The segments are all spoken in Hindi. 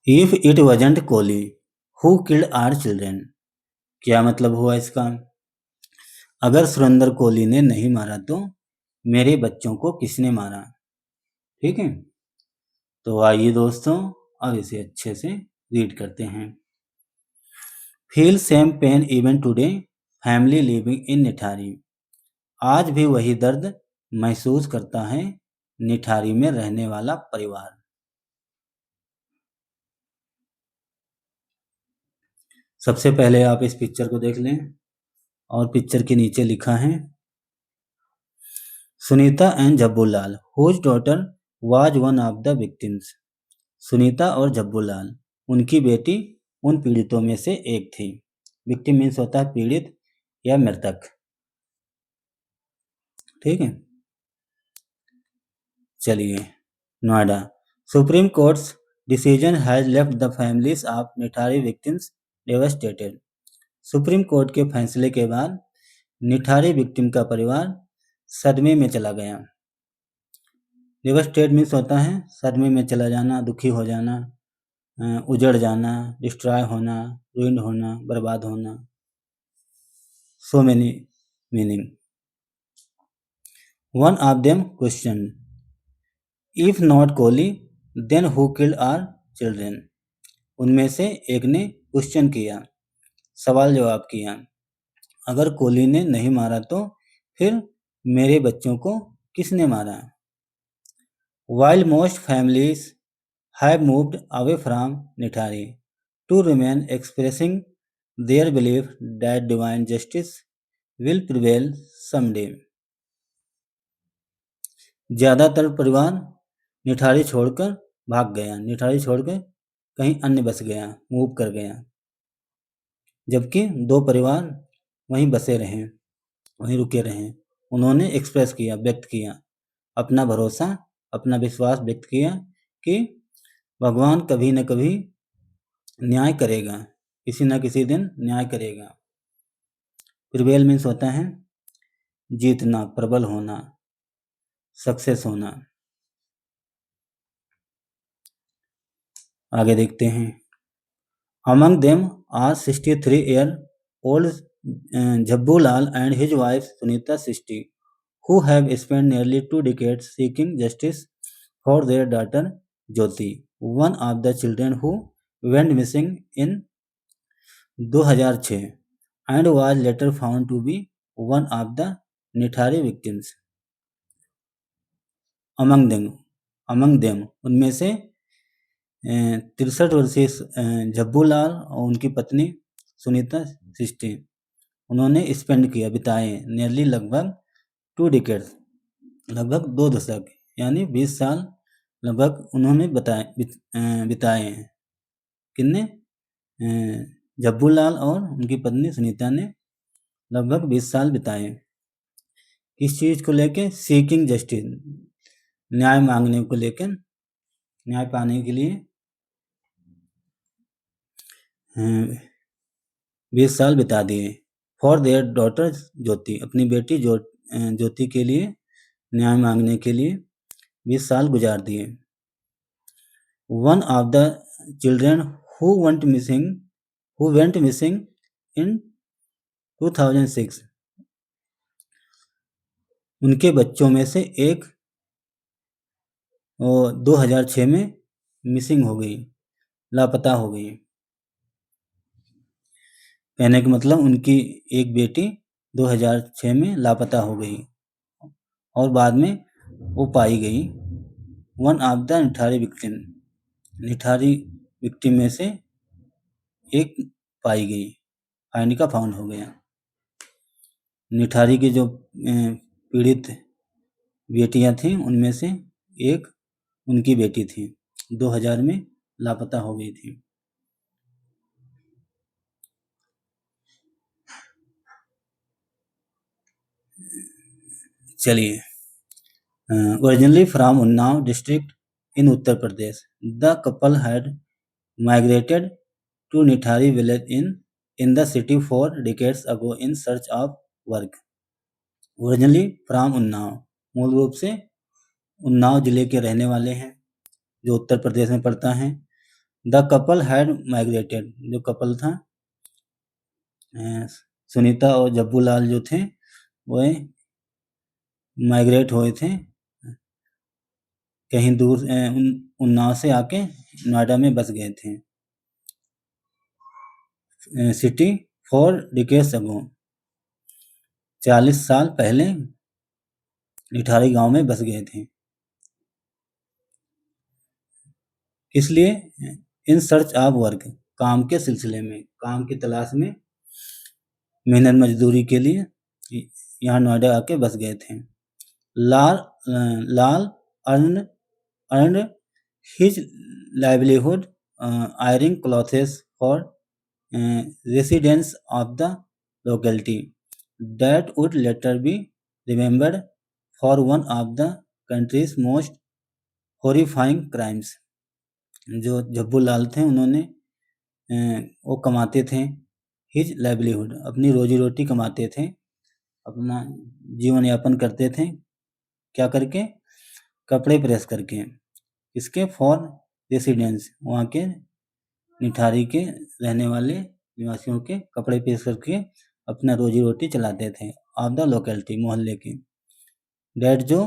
If it wasn't Kohli who killed our children. क्या मतलब हुआ इसका? अगर सुरेंद्र कोहली ने नहीं मारा तो मेरे बच्चों को किसने मारा? ठीक है, तो आइए दोस्तों अब इसे अच्छे से रीड करते हैं। Feel same pain even today family living in Nithari. आज भी वही दर्द महसूस करता है निठारी में रहने वाला परिवार। सबसे पहले आप इस पिक्चर को देख लें और पिक्चर के नीचे लिखा है Sunita and Jabbulal whose daughter was one of the victims. Sunita और जब्बूलाल, उनकी बेटी उन पीड़ितों में से एक थी। विक्टिम मीन्स होता है पीड़ित या मृतक। ठीक है, चलिए। Noida, supreme courts decision has left the families of Nithari victims devastated. Supreme court के फैसले के बाद निठारी विक्टिम का परिवार सदमे में चला गया। डेवास्टेड मीन्स होता है सदमे में चला जाना, दुखी हो जाना, उजड़ जाना, डिस्ट्रॉय होना, रुइंड होना, बर्बाद होना। So many meaning. One of them question, if not Kohli then who killed our children. उनमें से एक ने क्वेश्चन किया, सवाल जवाब किया, अगर कोहली ने नहीं मारा तो फिर मेरे बच्चों को किसने मारा? While most families have moved away from Nithari to remain expressing their belief that divine justice will prevail someday. ज़्यादातर परिवार निठारी छोड़कर भाग गया, निठारी छोड़कर कहीं अन्य बस गया, मूव कर गया, जबकि दो परिवार वहीं बसे रहे, वहीं रुके रहे। उन्होंने एक्सप्रेस किया, व्यक्त किया अपना भरोसा, अपना विश्वास व्यक्त किया कि भगवान कभी न कभी न्याय करेगा, किसी न किसी दिन न्याय करेगा। प्रिवेल मीन्स होता है जीतना, प्रबल होना, सक्सेस होना। आगे देखते हैं। Among them are 63-year-old Jabboolal and his wife Sunita 60, who have spent nearly 2 decades seeking justice for their daughter Jyoti, one of the children who went missing in 2006 and was later found to be one of the Nithari victims. Among them, उनमें से 63 वर्षीय झब्बूलाल और उनकी पत्नी सुनीता 60, उन्होंने स्पेंड किया, बिताए, नियरली लगभग 2 डिकेड्स, लगभग 2 दशक, यानी 20 साल लगभग उन्होंने बिताए हैं। किन्ने? झब्बूलाल और उनकी पत्नी सुनीता ने लगभग 20 साल बिताए। किस चीज़ को लेके? सीकिंग जस्टिस, न्याय मांगने को लेकर, न्याय पाने के लिए 20 साल बिता दिए। फॉर देयर डॉटर ज्योति, अपनी बेटी ज्योति के लिए न्याय मांगने के लिए 20 साल गुजार दिए। One of the children who went missing in 2006, उनके बच्चों में से एक 2006 में मिसिंग हो गई, लापता हो गई। कहने का मतलब उनकी एक बेटी 2006 में लापता हो गई और बाद में वो पाई गई। One of the Nithari victim में से एक पाई गई, फाइंड का फाउंड हो गया। निठारी की जो पीड़ित बेटियां थीं उनमें से एक उनकी बेटी थी, 2000 में लापता हो गई थी। चलिए। Originally from Unnao district in Uttar Pradesh, the couple had migrated to Nithari village in the city 4 decades ago in search of work. Originally from Unnao, मूल रूप से उन्नाव जिले के रहने वाले हैं, जो उत्तर प्रदेश में पड़ता है। द कपल हैड माइग्रेटेड, जो कपल था सुनीता और जब्बू लाल जो थे वह माइग्रेट हुए थे कहीं दूर, उन्नाव से आके नोएडा में बस गए थे। सिटी फॉर डिकेड्स अगो, 40 साल पहले निठारी गांव में बस गए थे। इसलिए इन सर्च ऑफ वर्क, काम के सिलसिले में, काम की तलाश में, मेहनत मजदूरी के लिए यहाँ नोएडा आके बस गए थे। लाल earned his livelihood ironing clothes for residents of the locality that would later be remembered for one of the country's most horrifying crimes। जो जब्बू लाल थे उन्होंने वो कमाते थे हिज लाइवलीहुड, अपनी रोजी रोटी कमाते थे, अपना जीवन यापन करते थे क्या करके, कपड़े प्रेस करके। इसके फॉर रेसिडेंस, वहाँ के निठारी के रहने वाले निवासियों के कपड़े प्रेस करके अपना रोजी रोटी चलाते थे। ऑफ द लोकेलिटी, मोहल्ले के। डेट जो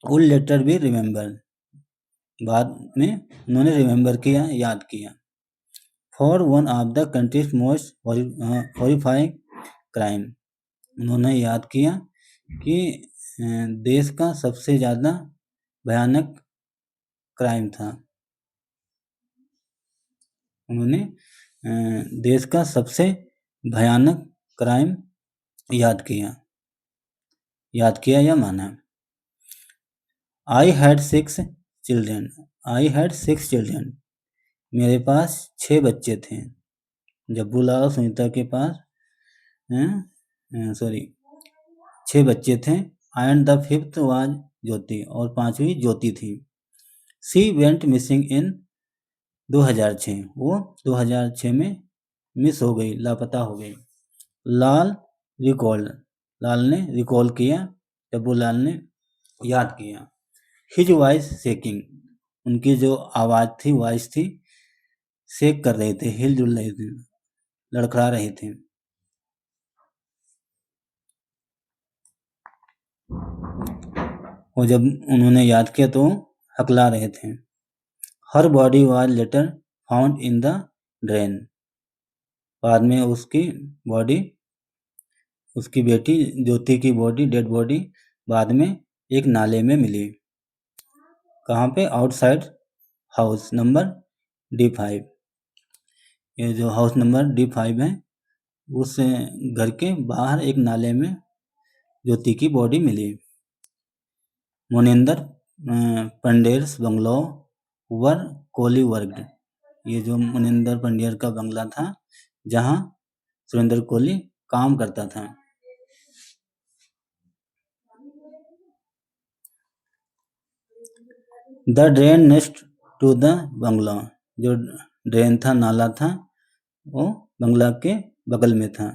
वुड लेटर भी रिमेंबर, बाद में उन्होंने रिमेंबर किया, याद किया। For one of the countries most horrifying crime, उन्होंने याद किया कि देश का सबसे ज़्यादा भयानक क्राइम था। उन्होंने देश का सबसे भयानक क्राइम याद किया या माना। आई हैड 6 चिल्ड्रन, मेरे पास 6 बच्चे थे। जब्बू लाल सुनीता के पास 6 बच्चे थे। एंड द 5th वाज ज्योति, और 5वीं ज्योति थी। सी वेंट मिसिंग इन 2006, वो 2006 में मिस हो गई, लापता हो गई। लाल ने रिकॉल किया, जब्बू लाल ने याद किया। हिज वॉइस शेकिंग, उनकी जो आवाज़ थी, वॉइस थी, शेक कर रहे थे, हिलजुल रहे थे, लड़खड़ा रहे थे। वो जब उन्होंने याद किया तो हकला रहे थे। Her body was later found in the drain, बाद में उसकी बॉडी, उसकी बेटी ज्योति की बॉडी, डेड बॉडी बाद में एक नाले में मिली। कहाँ पे? आउटसाइड हाउस नंबर D5, ये जो हाउस नंबर D5 है उस घर के बाहर एक नाले में ज्योति की बॉडी मिली। मुनिंदर पंडेर्स बंगलो वर कोली वर्गड, ये जो मुनिंदर पंडेर का बंगला था जहाँ सुरेंद्र कोहली काम करता था। The drain next to the bungalow, जो ड्रेन था, नाला था, वो बंगला के बगल में था।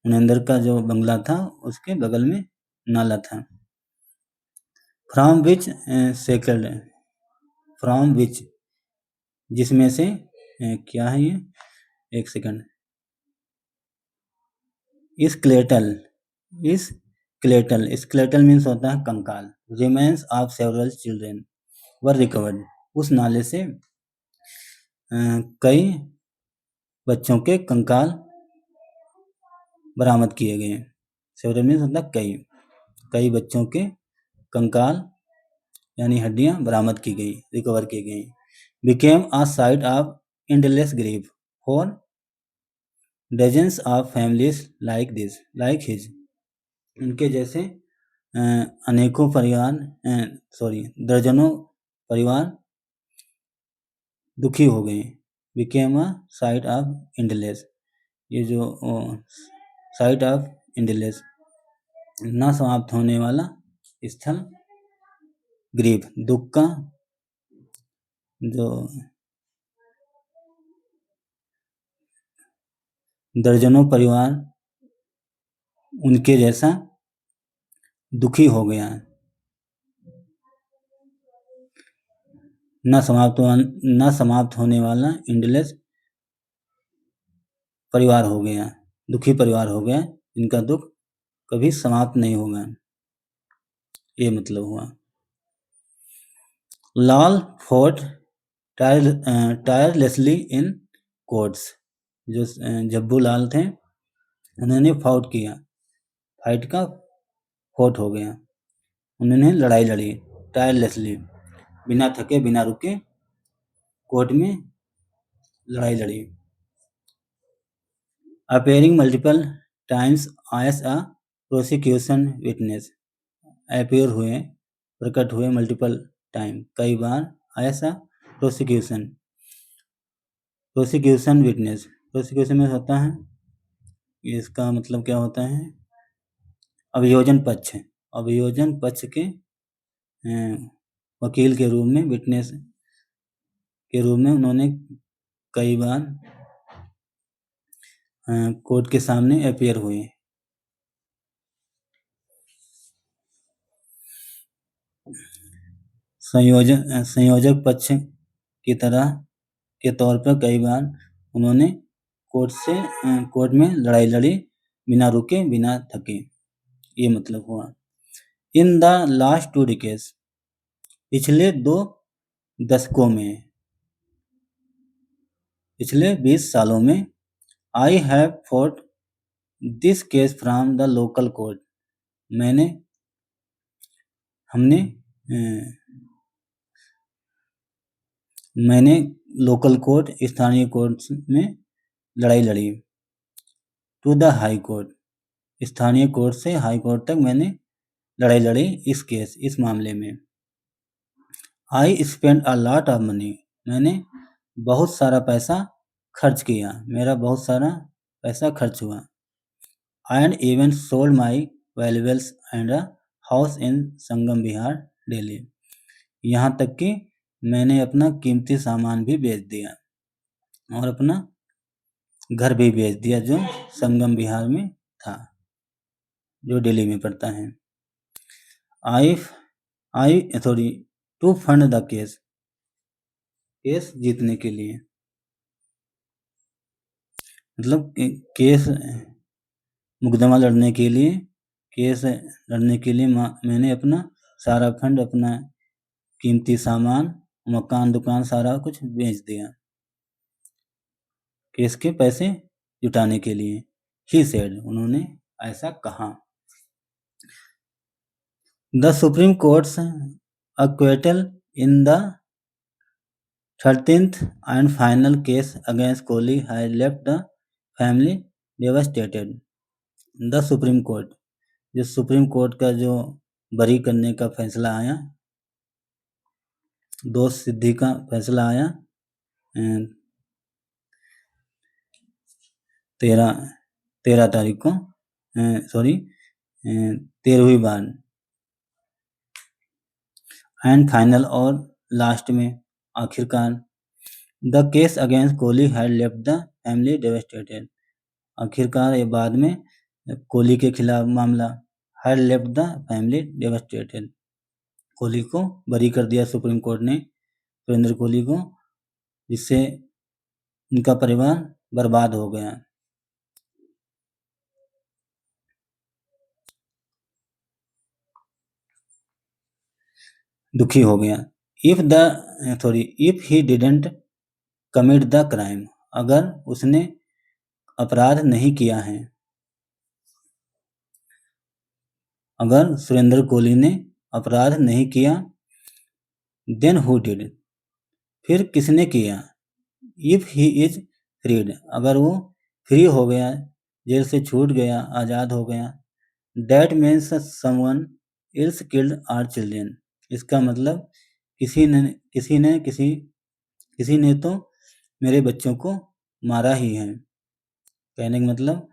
मुनिंदर का जो बंगला था उसके बगल में नाला था। फ्रॉम विच सेकल्ड, फ्रॉम विच जिसमें से क्या है ये, एक सेकंड, स्केलेटल मीन्स होता है कंकाल। Remains of several children were recovered, उस नाले से कई बच्चों के कंकाल बरामद किए गए। सेवरल मीन्स होता है कई बच्चों के कंकाल यानी हड्डियां बरामद की गई, रिकवर की गई। Became a site of endless grief for dozens of families like his, उनके जैसे अनेकों परिवार, दर्जनों परिवार दुखी हो गए। Became a site of endless, ये जो साइट ऑफ इंडलेस, न समाप्त होने वाला स्थल, ग्रीफ दुख का, जो दर्जनों परिवार उनके जैसा दुखी हो गया। न समाप्त होने वाला इंडलेस परिवार हो गया, दुखी परिवार हो गया, इनका दुख कभी समाप्त नहीं होगा, ये मतलब हुआ। लाल फॉट टायरलेसली इन कोर्ट्स, जो जब्बू लाल थे उन्होंने फाउट किया, फाइट का फॉट हो गया, उन्होंने लड़ाई लड़ी टायरलेसली, बिना थके बिना रुके कोर्ट में लड़ाई लड़ी। Appearing multiple times as a prosecution witness, appear हुए, प्रकट हुए मल्टीपल टाइम, कई बार, as a prosecution witness, prosecution में होता है, इसका मतलब क्या होता है, अभियोजन पक्ष के वकील के रूप में, विटनेस के रूप में उन्होंने कई बार कोर्ट के सामने अपेयर हुए। संयोजक पक्ष की तरह के तौर पर कई बार उन्होंने कोर्ट में लड़ाई लड़ी, बिना रुके बिना थके, ये मतलब हुआ। इन द लास्ट 2 decades, पिछले 2 दशकों में, पिछले 20 सालों में, I have fought this case from the local court, मैंने लोकल कोर्ट, स्थानीय कोर्ट में लड़ाई लड़ी, टू द हाई कोर्ट, स्थानीय कोर्ट से हाई कोर्ट तक मैंने लड़ाई लड़ी इस मामले में। I spend a lot of money, मैंने बहुत सारा पैसा खर्च किया, मेरा बहुत सारा पैसा खर्च हुआ। And even sold my valuables and a house in Sangam Vihar Delhi, यहाँ तक कि मैंने अपना कीमती सामान भी बेच दिया और अपना घर भी बेच दिया, जो संगम विहार में था, जो दिल्ली में पड़ता है। टू फंड द केस जीतने के लिए, मतलब केस मुकदमा लड़ने के लिए, मैंने अपना सारा फंड, अपना कीमती सामान, मकान दुकान सारा कुछ बेच दिया, केस के पैसे जुटाने के लिए। ही सेड, उन्होंने ऐसा कहा। The supreme courts acquittal in the 13th and final case against Kohli had left the family devastated. The Supreme Court, जो सुप्रीम कोर्ट का जो बरी करने का फैसला आया, दोष सिद्धि का फैसला आया 13 तारीख को, 13वीं बार, एंड फाइनल, और लास्ट में, आखिरकार, the case against Kohli had left the family devastated, आखिरकार ये बाद में कोहली के खिलाफ मामला, had left the family devastated, Kohli को बरी कर दिया सुप्रीम कोर्ट ने, सुरेंद्र कोहली को, जिससे उनका परिवार बर्बाद हो गया। दुखी हो गया। If he didn't commit the crime, अगर उसने अपराध नहीं किया है, अगर सुरेंद्र कोहली ने अपराध नहीं किया, देन हु डिड, फिर किसने किया, इफ ही इज फ्रीड, अगर वो फ्री हो गया, जेल से छूट गया, आज़ाद हो गया, that means someone else killed our children, इसका मतलब किसी ने तो मेरे बच्चों को मारा ही है। कहने का मतलब,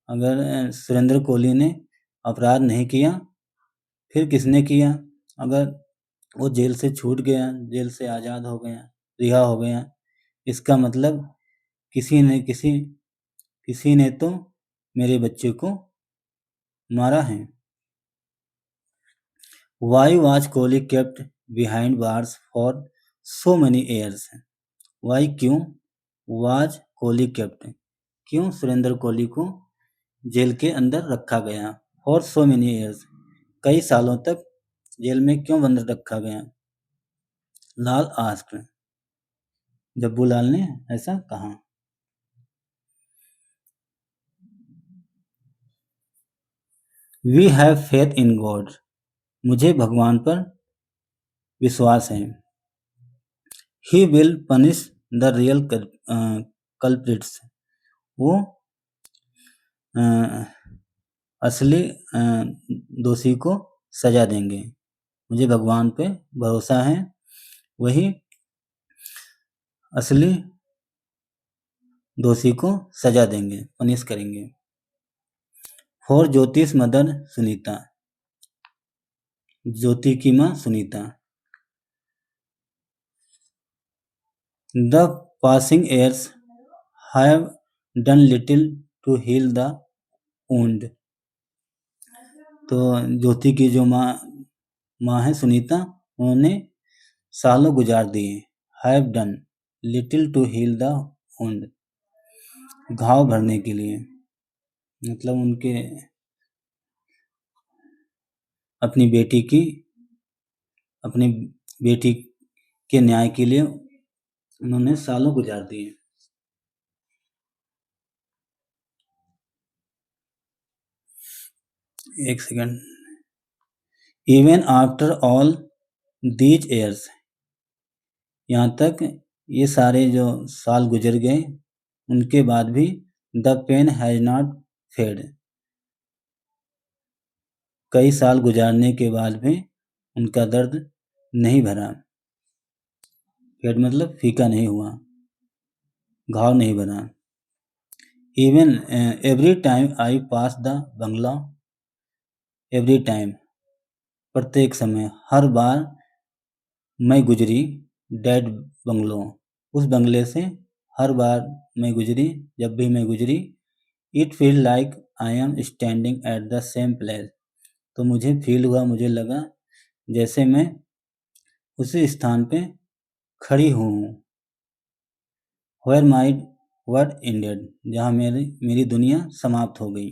अगर सुरेंद्र कोहली ने अपराध नहीं किया, फिर किसने किया, अगर वो जेल से छूट गया, जेल से आज़ाद हो गया, रिहा हो गया, इसका मतलब किसी ने तो मेरे बच्चे को मारा है। Why was Kohli kept behind bars for so many years? Why क्यों was कोहली kept? क्यों सुरेंद्र कोहली को जेल के अंदर रखा गया? For so many years, कई सालों तक जेल में क्यों बंद रखा गया? लाल asked, जब्बू लाल ने ऐसा कहा। We have faith in God. मुझे भगवान पर विश्वास है। He will punish the real culprits. वो असली दोषी को सजा देंगे। मुझे भगवान पे भरोसा है, वही असली दोषी को सजा देंगे, पनिश करेंगे। फॉर ज्योतिष मदर सुनीता, ज्योति की माँ Sunita. The passing years have done little to heal the wound. तो ज्योति की जो माँ है सुनीता, उन्होंने सालों गुजार दिए। Have done little to heal the wound, घाव भरने के लिए, मतलब उनके अपनी बेटी के न्याय के लिए उन्होंने सालों गुजार दिए। एक second. Even after all these years, यहाँ तक ये सारे जो साल गुजर गए, उनके बाद भी the pain has not faded. कई साल गुजारने के बाद भी उनका दर्द नहीं भरा। फेड मतलब फीका नहीं हुआ, घाव नहीं भरा। Even every time I pass the Bangla, every time प्रत्येक समय, हर बार मैं गुजरी डेड बंगलों, उस बंगले से हर बार मैं गुजरी, जब भी मैं गुजरी, it feel like I am standing at the same place, तो मुझे फील हुआ, मुझे लगा जैसे मैं उसी स्थान पे खड़ी हूँ। Where my world ended, जहाँ मेरी दुनिया समाप्त हो गई।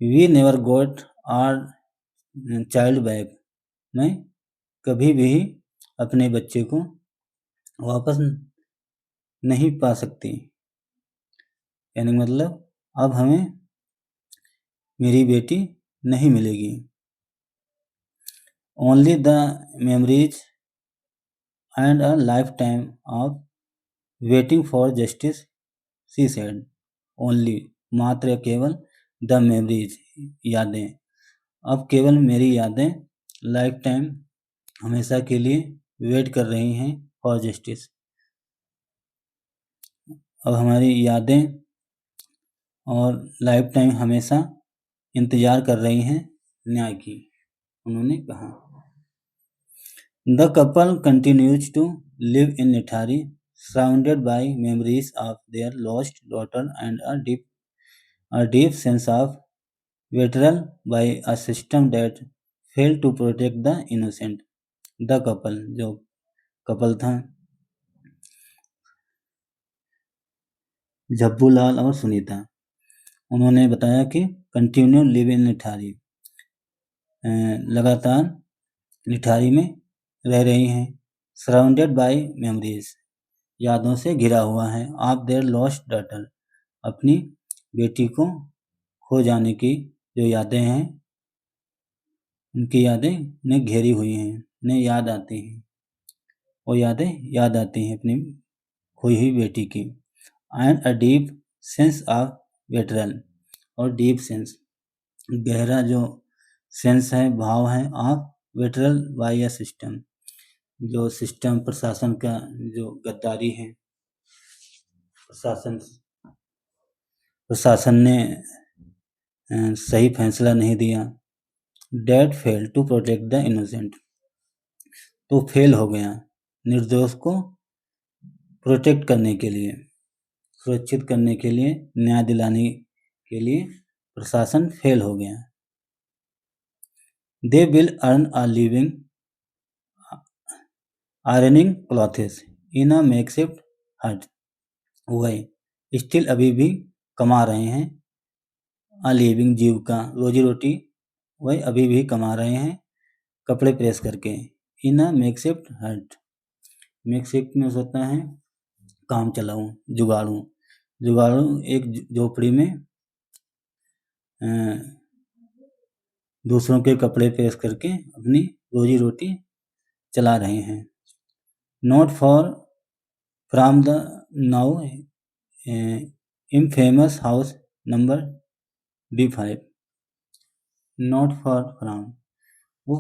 We never got our child back, मैं कभी भी अपने बच्चे को वापस नहीं पा सकती, यानी मतलब अब हमें मेरी बेटी नहीं मिलेगी। Only the memories and a lifetime of waiting for justice, she said. Only, मात्र केवल, the memories, यादें, अब केवल मेरी यादें लाइफ टाइम, हमेशा के लिए वेट कर रही हैं फॉर जस्टिस। अब हमारी यादें और लाइफ टाइम हमेशा इंतजार कर रही हैं न्याय की, उन्होंने कहा। The couple continues to live in Nithari, surrounded by memories of their lost daughter and a deep sense of betrayal by a system that failed to protect the innocent. The couple, जो कपल था, झब्बू लाल और सुनीता, उन्होंने बताया कि कंटिन्यू लिव इन निठारी, लगातार निठारी में रह रही हैं। सराउंडेड बाय मेमोरीज, यादों से घिरा हुआ है। ऑफ देयर लॉस्ट डॉटर, अपनी बेटी को खो जाने की जो यादें हैं, उनकी यादें ने घेरी हुई हैं, उन्हें याद आती हैं, वो यादें याद आती हैं अपनी खोई हुई बेटी की। And a deep sense of betrayal, और डीप सेंस, गहरा जो सेंस है, भाव है, of betrayal by a system, जो सिस्टम प्रशासन का जो गद्दारी है, प्रशासन ने सही फैसला नहीं दिया। That fail to protect the innocent, तो फेल हो गया निर्दोष को प्रोटेक्ट करने के लिए, सुरक्षित करने के लिए, न्याय दिलाने के लिए प्रशासन फेल हो गया। They will earn a living ironing clothes in a makeshift hut. वही स्टिल अभी भी कमा रहे हैं a living जीविका रोजी रोटी वही अभी भी कमा रहे हैं कपड़े प्रेस करके इन अ मेकशिफ्ट हट मेकशिफ्ट में होता है काम चलाऊं जुगाड़ू जुगाड़ू एक झोपड़ी में दूसरों के कपड़े प्रेस करके अपनी रोजी रोटी चला रहे हैं not for from the now infamous house number D5 not for from वो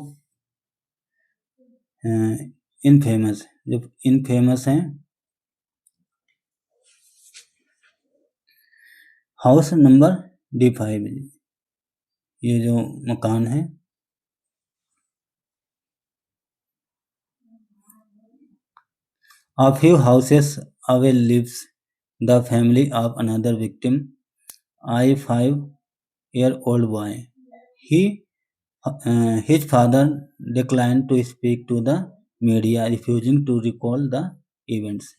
इनफेमस जब इनफेमस हैं हाउस नंबर D5 ये जो मकान है A few houses away lives the family of another victim, a 5-year-old boy. His father declined to speak to the media, refusing to recall the events.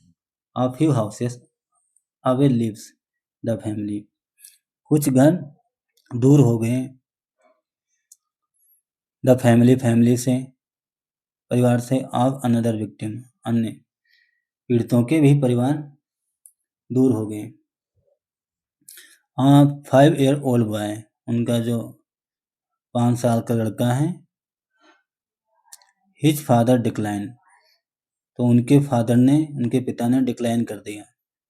A few houses away lives the family. कुछ घर दूर हो गए द फैमिली से परिवार से ऑफ अनदर विक्टिम अन्य पीड़ितों के भी परिवार दूर हो गए 5-year-old बॉय उनका जो 5 साल का लड़का है हिज फादर डिक्लाइन तो उनके पिता ने डिक्लाइन कर दिया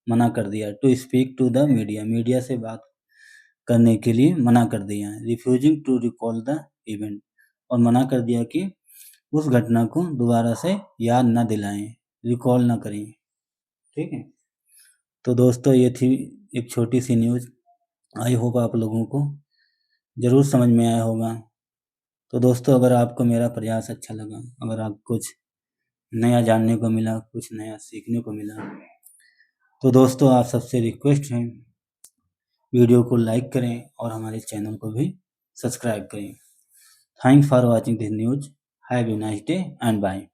मना कर दिया to speak to the media से बात करने के लिए मना कर दिया refusing to recall the event और मना कर दिया कि उस घटना को दोबारा से याद ना दिलाएं रिकॉल ना करें ठीक है तो दोस्तों ये थी एक छोटी सी न्यूज़ आई होप आप लोगों को ज़रूर समझ में आया होगा तो दोस्तों अगर आपको मेरा प्रयास अच्छा लगा अगर आप कुछ नया जानने को मिला कुछ नया सीखने को मिला तो दोस्तों आप सबसे रिक्वेस्ट है वीडियो को लाइक करें और हमारे चैनल को भी सब्सक्राइब करें thanks for watching this news have a nice day and bye